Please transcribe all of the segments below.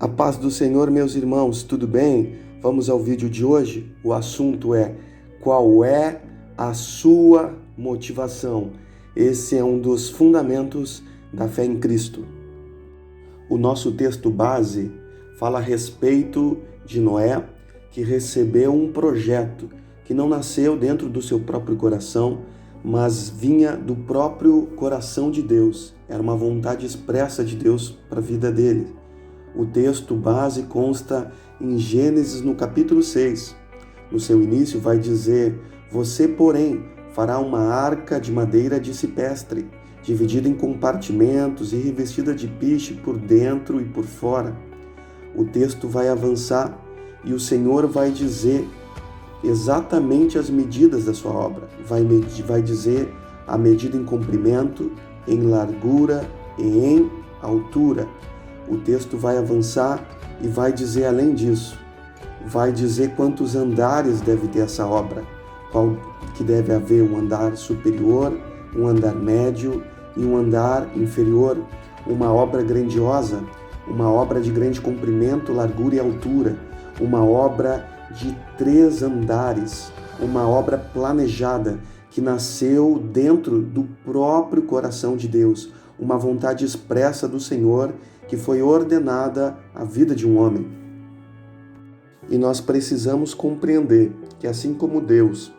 A paz do Senhor, meus irmãos, tudo bem? Vamos ao vídeo de hoje. O assunto é: qual é a sua motivação? Esse é um dos fundamentos da fé em Cristo. O nosso texto base fala a respeito de Noé, que recebeu um projeto que não nasceu dentro do seu próprio coração, mas vinha do próprio coração de Deus. Era uma vontade expressa de Deus para a vida dele. O texto base consta em Gênesis, no capítulo 6. No seu início vai dizer: você, porém, fará uma arca de madeira de cipestre, dividida em compartimentos e revestida de piche por dentro e por fora. O texto vai avançar e o Senhor vai dizer exatamente as medidas da sua obra. Vai dizer a medida em comprimento, em largura e em altura. O texto vai avançar e vai dizer além disso. Vai dizer quantos andares deve ter essa obra. Qual que deve haver: um andar superior, um andar médio e um andar inferior. Uma obra grandiosa, uma obra de grande comprimento, largura e altura. Uma obra de 3 andares, uma obra planejada que nasceu dentro do próprio coração de Deus, uma vontade expressa do Senhor que foi ordenada à vida de um homem. E nós precisamos compreender que, assim como Deus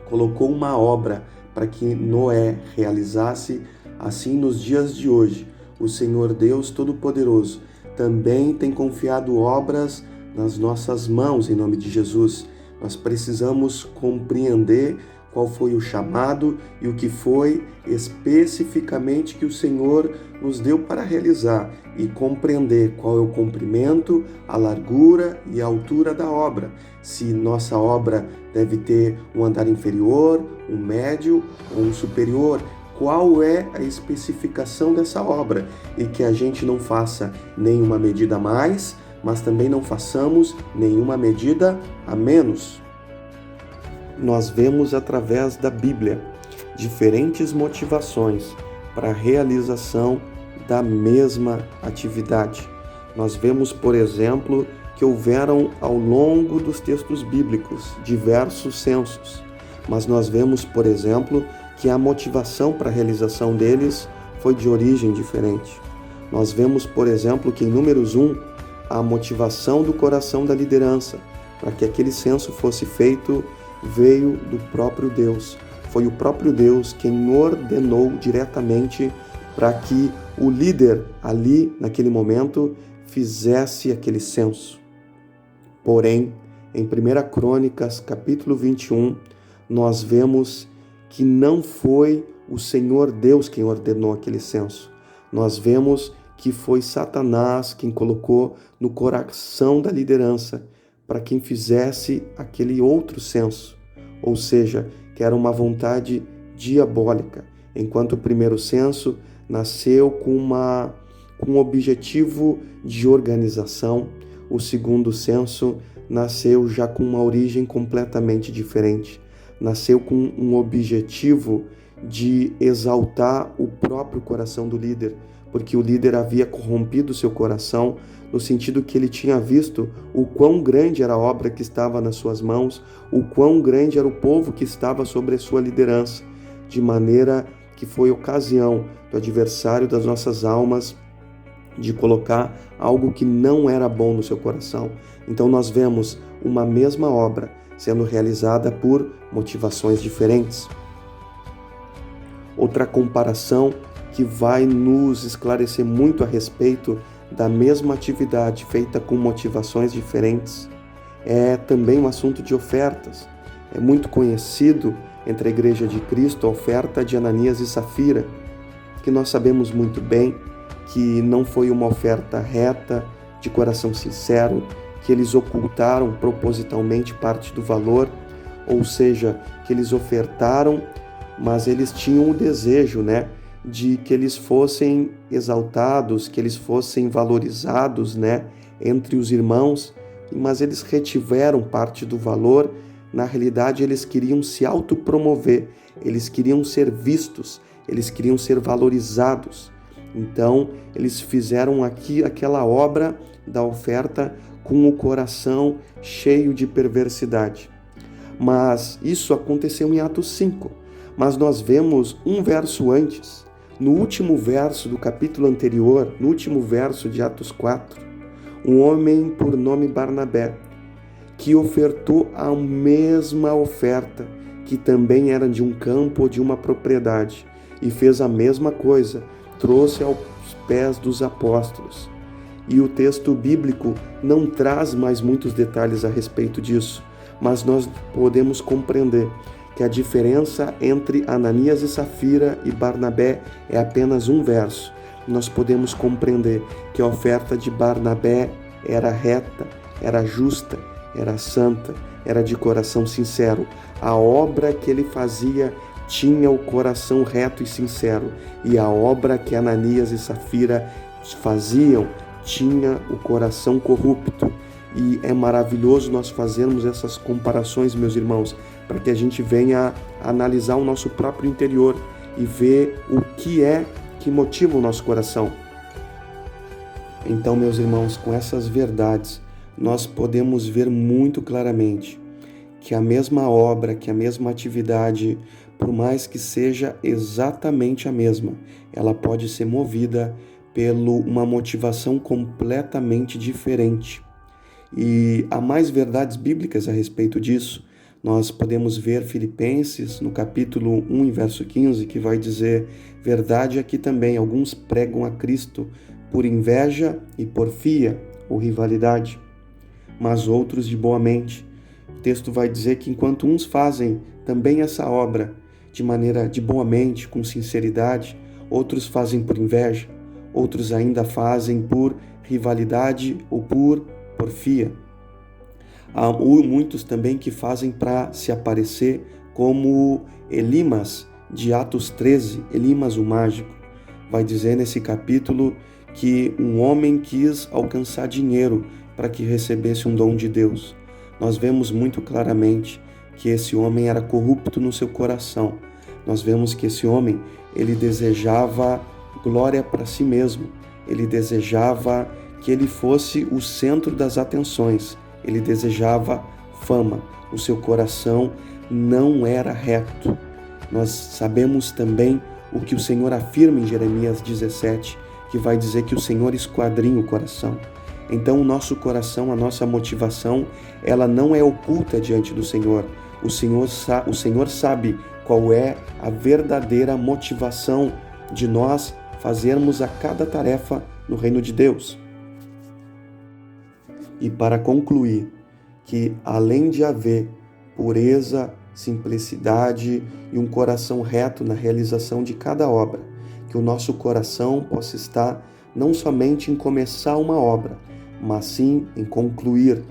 colocou uma obra para que Noé realizasse, assim nos dias de hoje, o Senhor Deus Todo-Poderoso também tem confiado obras nas nossas mãos, em nome de Jesus. Nós precisamos compreender qual foi o chamado e o que foi especificamente que o Senhor nos deu para realizar e compreender qual é o comprimento, a largura e a altura da obra. Se nossa obra deve ter um andar inferior, um médio ou um superior, qual é a especificação dessa obra, e que a gente não faça nenhuma medida a mais, mas também não façamos nenhuma medida a menos. Nós vemos através da Bíblia diferentes motivações para a realização da mesma atividade. Nós vemos, por exemplo, que houveram ao longo dos textos bíblicos diversos censos, mas nós vemos, por exemplo, que a motivação para a realização deles foi de origem diferente. Nós vemos, por exemplo, que em Números 1, a motivação do coração da liderança para que aquele censo fosse feito veio do próprio Deus. Foi o próprio Deus quem ordenou diretamente para que o líder ali, naquele momento, fizesse aquele censo. Porém, em 1 Crônicas, capítulo 21, nós vemos que não foi o Senhor Deus quem ordenou aquele censo. Nós vemos que foi Satanás quem colocou no coração da liderança para quem fizesse aquele outro censo, ou seja, que era uma vontade diabólica. Enquanto o primeiro censo nasceu com um objetivo de organização, o segundo censo nasceu já com uma origem completamente diferente. Nasceu com um objetivo de exaltar o próprio coração do líder, porque o líder havia corrompido seu coração, no sentido que ele tinha visto o quão grande era a obra que estava nas suas mãos, o quão grande era o povo que estava sobre a sua liderança, de maneira que foi ocasião do adversário das nossas almas de colocar algo que não era bom no seu coração. Então nós vemos uma mesma obra sendo realizada por motivações diferentes. Outra comparação que vai nos esclarecer muito a respeito da mesma atividade feita com motivações diferentes é também um assunto de ofertas. É muito conhecido entre a Igreja de Cristo a oferta de Ananias e Safira, que nós sabemos muito bem que não foi uma oferta reta, de coração sincero, que eles ocultaram propositalmente parte do valor, ou seja, que eles ofertaram, mas eles tinham o desejo, de que eles fossem exaltados, que eles fossem valorizados, entre os irmãos, mas eles retiveram parte do valor. Na realidade, eles queriam se autopromover, eles queriam ser vistos, eles queriam ser valorizados. Então, eles fizeram aquela obra da oferta com o coração cheio de perversidade. Mas isso aconteceu em Atos 5. Mas nós vemos um verso antes, no último verso do capítulo anterior, no último verso de Atos 4, um homem por nome Barnabé, que ofertou a mesma oferta, que também era de um campo ou de uma propriedade, e fez a mesma coisa, trouxe aos pés dos apóstolos. E o texto bíblico não traz mais muitos detalhes a respeito disso, mas nós podemos compreender que a diferença entre Ananias e Safira e Barnabé é apenas um verso. Nós podemos compreender que a oferta de Barnabé era reta, era justa, era santa, era de coração sincero. A obra que ele fazia tinha o coração reto e sincero, e a obra que Ananias e Safira faziam tinha o coração corrupto. E é maravilhoso nós fazermos essas comparações, meus irmãos, para que a gente venha analisar o nosso próprio interior e ver o que é que motiva o nosso coração. Então, meus irmãos, com essas verdades, nós podemos ver muito claramente que a mesma obra, que a mesma atividade, por mais que seja exatamente a mesma, ela pode ser movida por uma motivação completamente diferente. E há mais verdades bíblicas a respeito disso. Nós podemos ver Filipenses, no capítulo 1, verso 15, que vai dizer: verdade é que também alguns pregam a Cristo por inveja e porfia ou rivalidade, mas outros de boa mente. O texto vai dizer que enquanto uns fazem também essa obra de maneira de boa mente, com sinceridade, outros fazem por inveja, outros ainda fazem por rivalidade ou por porfia. Há muitos também que fazem para se aparecer, como Elimas, de Atos 13, Elimas o mágico. Vai dizer nesse capítulo que um homem quis alcançar dinheiro para que recebesse um dom de Deus. Nós vemos muito claramente que esse homem era corrupto no seu coração. Nós vemos que esse homem, ele desejava glória para si mesmo. Ele desejava que ele fosse o centro das atenções. Ele desejava fama. O seu coração não era reto. Nós sabemos também o que o Senhor afirma em Jeremias 17, que vai dizer que o Senhor esquadrinha o coração. Então o nosso coração, a nossa motivação, ela não é oculta diante do Senhor. O Senhor sabe qual é a verdadeira motivação de nós fazermos a cada tarefa no reino de Deus. E para concluir, que além de haver pureza, simplicidade e um coração reto na realização de cada obra, que o nosso coração possa estar não somente em começar uma obra, mas sim em concluir.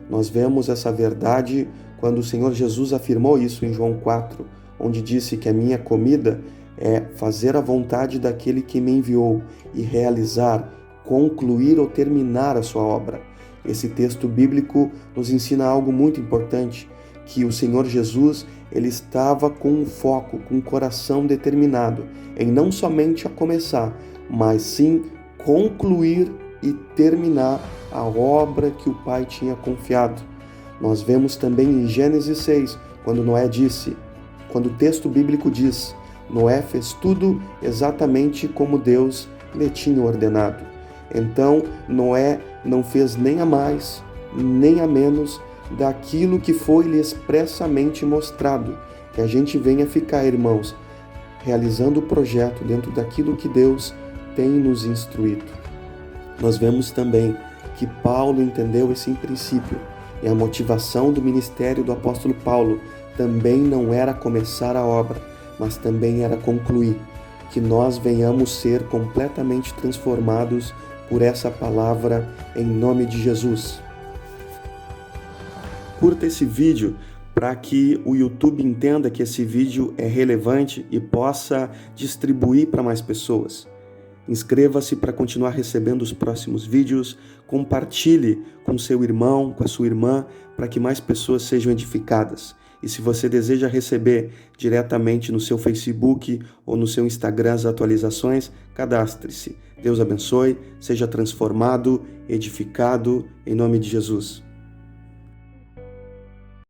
Nós vemos essa verdade quando o Senhor Jesus afirmou isso em João 4, onde disse que a minha comida é fazer a vontade daquele que me enviou e realizar, concluir ou terminar a sua obra. Esse texto bíblico nos ensina algo muito importante, que o Senhor Jesus, ele estava com um foco, com um coração determinado em não somente a começar, mas sim concluir e terminar a obra que o Pai tinha confiado. Nós vemos também em Gênesis 6, quando o texto bíblico diz, Noé fez tudo exatamente como Deus lhe tinha ordenado. Então, Noé não fez nem a mais, nem a menos daquilo que foi-lhe expressamente mostrado. Que a gente venha ficar, irmãos, realizando o projeto dentro daquilo que Deus tem nos instruído. Nós vemos também que Paulo entendeu esse princípio, e a motivação do ministério do apóstolo Paulo também não era começar a obra, mas também era concluir. Que nós venhamos ser completamente transformados por essa palavra em nome de Jesus. Curta esse vídeo para que o YouTube entenda que esse vídeo é relevante e possa distribuir para mais pessoas. Inscreva-se para continuar recebendo os próximos vídeos, compartilhe com seu irmão, com a sua irmã, para que mais pessoas sejam edificadas. E se você deseja receber diretamente no seu Facebook ou no seu Instagram as atualizações, cadastre-se. Deus abençoe, seja transformado, edificado, em nome de Jesus.